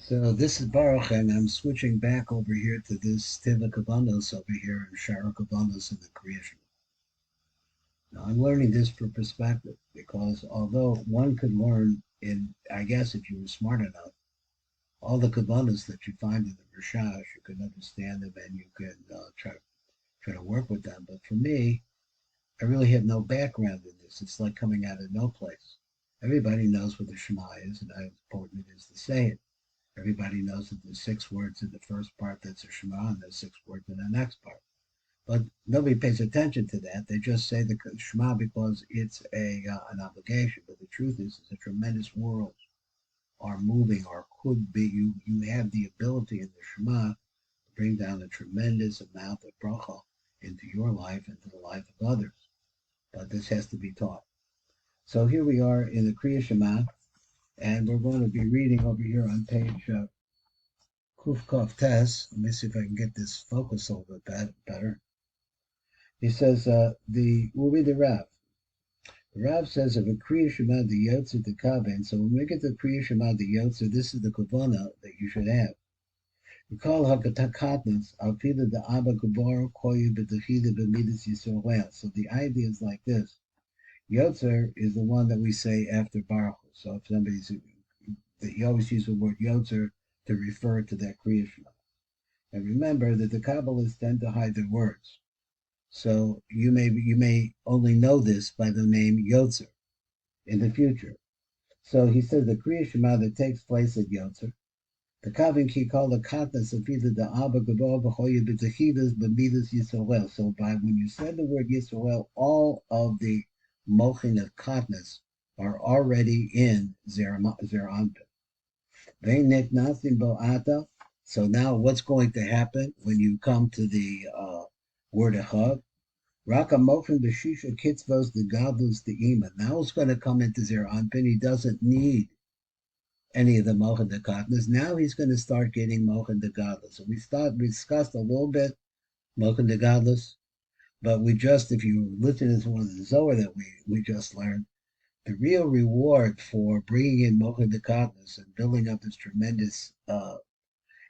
So this is Baruch, and I'm switching back over here to this Teva Kavanos over here in Shara Kavanos in the creation. Now I'm learning this for perspective because although one could learn in, I guess if you were smart enough, all the Kavanos that you find in the Rishash, you can understand them and you can try to work with them. But for me, I really have no background in this. It's like coming out of no place. Everybody knows what the Shema is and how important it is to say it. Everybody knows that there's 6 words in the first part that's a Shema, and there's 6 words in the next part. But nobody pays attention to that. They just say the Shema because it's an obligation. But the truth is a tremendous world are moving or could be. You have the ability in the Shema to bring down a tremendous amount of bracha into your life and to the life of others. But this has to be taught. So here we are in the Kriya Shema, and we're going to be reading over here on page Kuf Tes. Let me see if I can get this focus a little bit better. He says, we'll read the Rav. The Rav says, of a Kriya Shema the Yotzer the Kaven. So when we get the Kriya Shema the Yotzer, this is the Kavana that you should have. We call Hakatakatnas, Alfida the Abba Kubar, Koyu Betachida Bemidas Yisrael. So the idea is like this. Yotzer is the one that we say after Baruch. So if somebody's, you always use the word Yotzer to refer to that Kriya Shema. And remember that the Kabbalists tend to hide their words. So you may only know this by the name Yotzer in the future. So he says the Kriya Shema that takes place at Yotzer, the Kavin ki called the Katnas of either the Abba Gabor B'choya B'techidas B'midas Yisrael. So by when you said the word Yisrael, all of the mochin of Katnas are already in Zer Anpin. Ve'nek Nasim Bo'ata. So now what's going to happen when you come to the word Echad? Raka Mochin B'shisha Kitzvos the Gadlus the Ima. Now it's going to come into Zer Anpin. He doesn't need any of the Mochin the Katnas. Now he's going to start getting Mochin the Gadlus. So we discussed a little bit Mochin the Gadlus, but if you listen to one of the Zohar that we just learned, the real reward for bringing in Mochin the Katnas and building up this tremendous,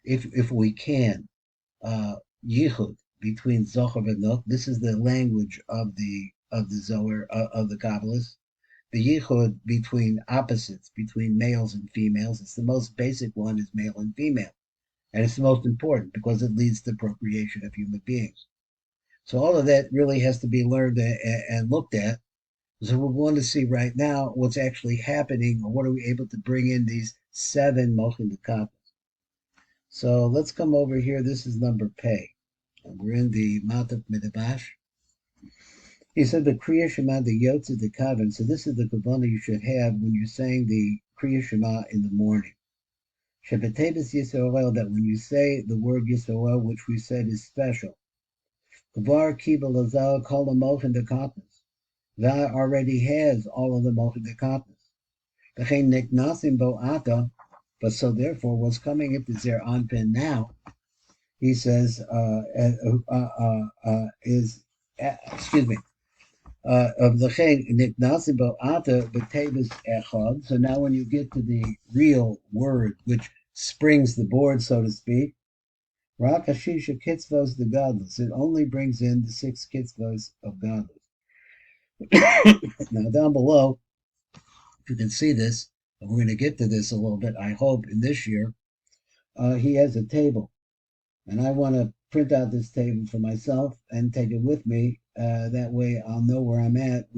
if we can, yichud between Zohar and Nuk. This is the language of the Zohar of the Kabbalists. The yichud between opposites, between males and females. It's the most basic one is male and female, and it's the most important because it leads to procreation of human beings. So all of that really has to be learned and looked at. So we want to see right now what's actually happening, or what are we able to bring in these 7 Mochin Dekapas. So let's come over here. This is number Pei. And we're in the Mount of Midrash. He said the Kriya Shema, the Yotze, the Kavan. So this is the Kavanah you should have when you're saying the Kriya Shema in the morning. Shebetevis Yisrael, that when you say the word Yisrael, which we said is special. Kavar Kiba Lazal Kol Mochin Dekatnas. That already has all of the Mochin Dekatnas. V'chein Niknasim Bo'ata. But so therefore, what's coming into Zer Anpin now, he says, excuse me, of the Niknasim Bo'ata B'tebis Echad. So now when you get to the real word, which springs the board, so to speak, Rak Hashisha Kitzvos the Godless. It only brings in the 6 Kitzvos of Godless. Now down below, if you can see this, and we're going to get to this a little bit, I hope, in this year, he has a table. And I want to print out this table for myself and take it with me. That way I'll know where I'm at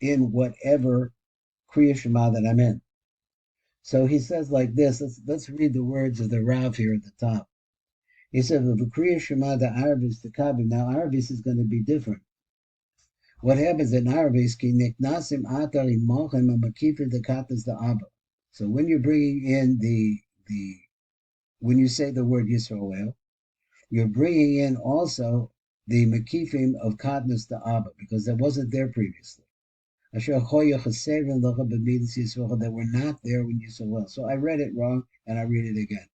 in whatever Kriya Shema that I'm in. So he says like this, let's read the words of the Rav here at the top. He said, the Kriya Shema, the Arvis, the Kabim. Now Arvis is going to be different. What happens in Arvis, ki niknasim atar imochem amakifir the katas the Abba. So when you're bringing in when you say the word Yisrael, you're bringing in also the Mekifim of Katnas to Abba, because that wasn't there previously. That were not there when Yisrael. So I read it wrong, and I read it again.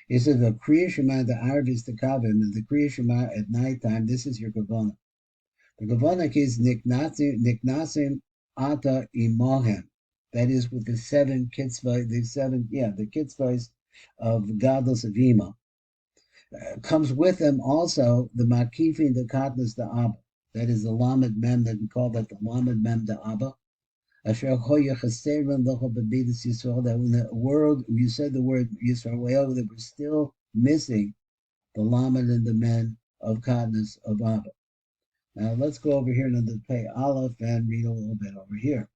He said the Kriya Shema, the Arvis, the Kavim, and the Kriya Shema at nighttime, this is your Kavanah. The Kavanah is Niknasim Ata Imohem. That is with the seven kitzvah, the kitzvahs of godless of Ima. Comes with them also the makifin, the katnas, the abba. That is the lamed mem, that we call that the lamed mem, the abba. Asher choya chaserim locho b'bidus Yisrael, that when the word, you said the word Yisrael, that we're still missing the lamed and the men of katnas, of abba. Now let's go over here to the pay aleph and read a little bit over here.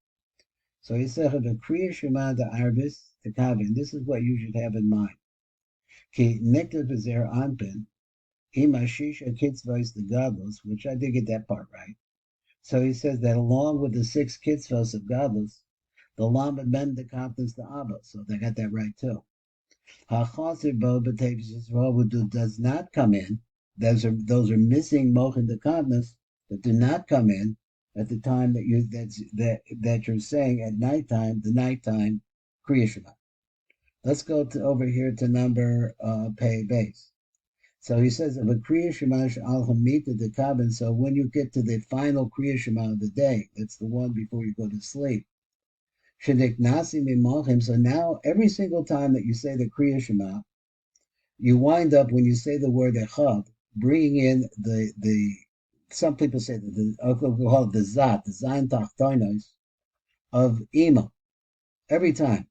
So he said, the Kriat Shemah the Arbis, the Kavin. This is what you should have in mind. Ki nektav bezer anpin, ima shisha kitzvos the godless, which I did get that part right. So he says that along with the 6 kitzvos of godless, the lamed mem the katnas the abba. So they got that right too. Hachasir bo b'tevis Yisrael does not come in. Those are missing mochin the katnas that do not come in at the time that you're saying at nighttime, the nighttime Kriat Shema. Let's go over here to number pay base. So he says of a Kriat Shema al hamita the kabin. So when you get to the final Kriat Shema of the day, that's the one before you go to sleep. Shenik nasi mimachim. So now every single time that you say the Kriat Shema, you wind up when you say the word echad, bringing in the some people say that the zat, the zayin tachtonos of ima, every time.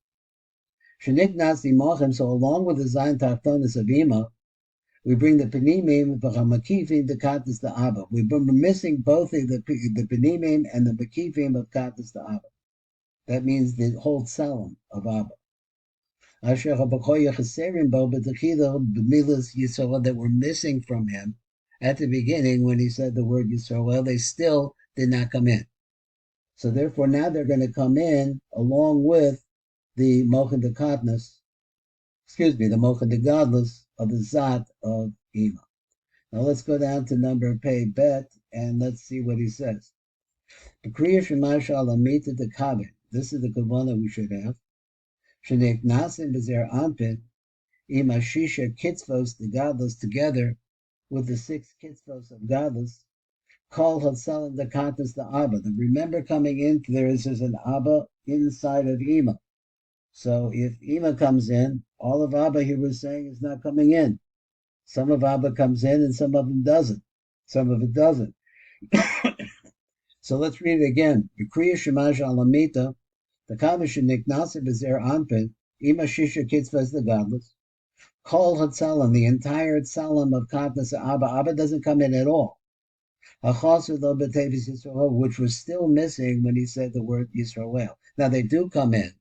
Shenik nasi machim. So along with the zayin tachtonos of ima, we bring the penimim v'chamakifim the katas the abba. We're missing both the penimim and the makifim of katas the abba. That means the whole tzelem of abba. That we're missing from him at the beginning when he said the word Yisrael, they still did not come in. So therefore now they're going to come in along with the Mochin the Katnas, the Mochin the Godless of the Zat of Ima. Now let's go down to number Pei Bet and let's see what he says. The Kriat Shema Shalamita the Kabin. This is the Kavanah we should have. Shenek Nasim Bezer Anpin, Ima Shisha Kitzvos, the godless, together with the 6 Kitzvos of godless, Kol Hatzalim the Katas the Abba. And remember coming in, there is an Abba inside of Ima. So if Ima comes in, all of Abba he was saying is not coming in. Some of Abba comes in and some of them doesn't. Some of it doesn't. So let's read it again. The Kriat Shema Shalamita, the Kamishin Niknasa Bezer Anpin, Ima Shisha Kitzvahs the godless, Kol Hatzalim, the entire Tzalim of Katnas Abba. Abba doesn't come in at all. Hachasu lo b'tevis Yisrael, which was still missing when he said the word Yisrael. Now they do come in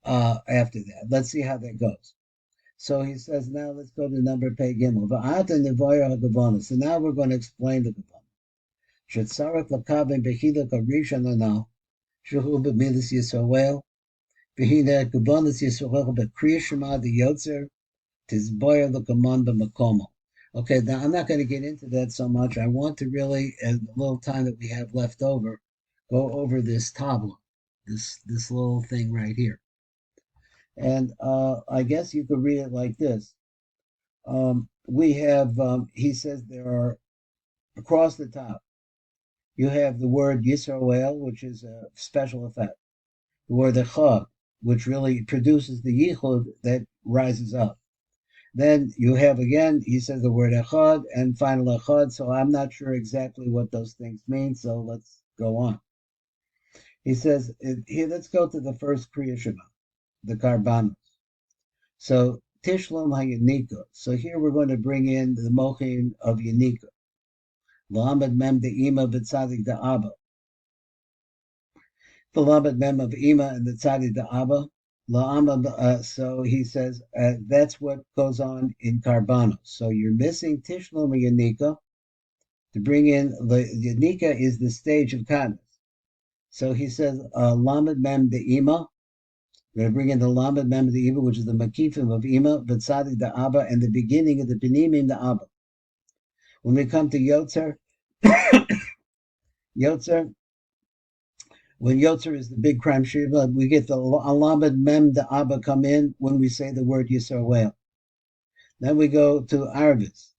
after that. Let's see how that goes. So he says, now let's go to number Pei Gimel. V'ata nevoyer ha'gavana. So now we're going to explain the Gavana. Shetzarek l'kavim b'chiluk harishon anal, shehu b'midas Yisrael, v'hine gavanas Yisrael b'Kriat Shema the Yotzer, tizboyer l'kaman b'makomo. Okay, now I'm not going to get into that so much. I want to really, in the little time that we have left over, go over this tabla, this little thing right here. And I guess you could read it like this. We have, he says there are, across the top, you have the word Yisrael, which is a special effect. The word Echad, which really produces the Yichud that rises up. Then you have again, he says the word Echad and final Echad, so I'm not sure exactly what those things mean, so let's go on. He says, here, let's go to the first Kriat Shema, the Karbanos. So, Tishlom HaYanika. So here we're going to bring in the Mochim of Yanika. Lamed Mem de Ima B'Tzadik de Abba. The Lamed Mem of Ima and the Tzadik de Abba. So he says that's what goes on in Karbanos. So you're missing Tishlom Yanika to bring in the Yanika is the stage of Kadnas. So he says Lamed Mem de Ima. We're going to bring in the Lamed Mem de Ima, which is the Makifim of Ima, B'Tzadik de Abba, and the beginning of the Penimim de Abba. When we come to Yotzer, when Yotzer is the big crime shiva, we get the Lamed Mem de Abba come in when we say the word Yisrael. Then we go to Arvis.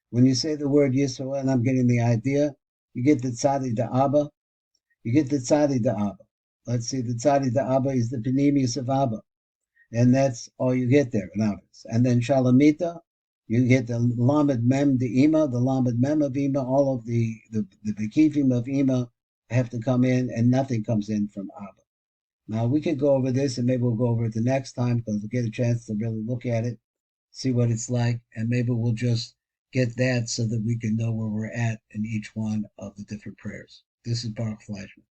When you say the word Yisrael, and I'm getting the idea, you get the Tzadik de Abba. You get the Tzadik de Abba. let's see, the tzadi the Abba is the panemius of Abba, and that's all you get there in Abbas. And then Shalamita, you get the Lamed Mem the Ima, the Lamed Mem of Ima, all of the Bekifim of Ima have to come in, and nothing comes in from Abba. Now we could go over this, and maybe we'll go over it the next time because we'll get a chance to really look at it, see what it's like, and maybe we'll just get that so that we can know where we're at in each one of the different prayers. This is Baruch Fleischman.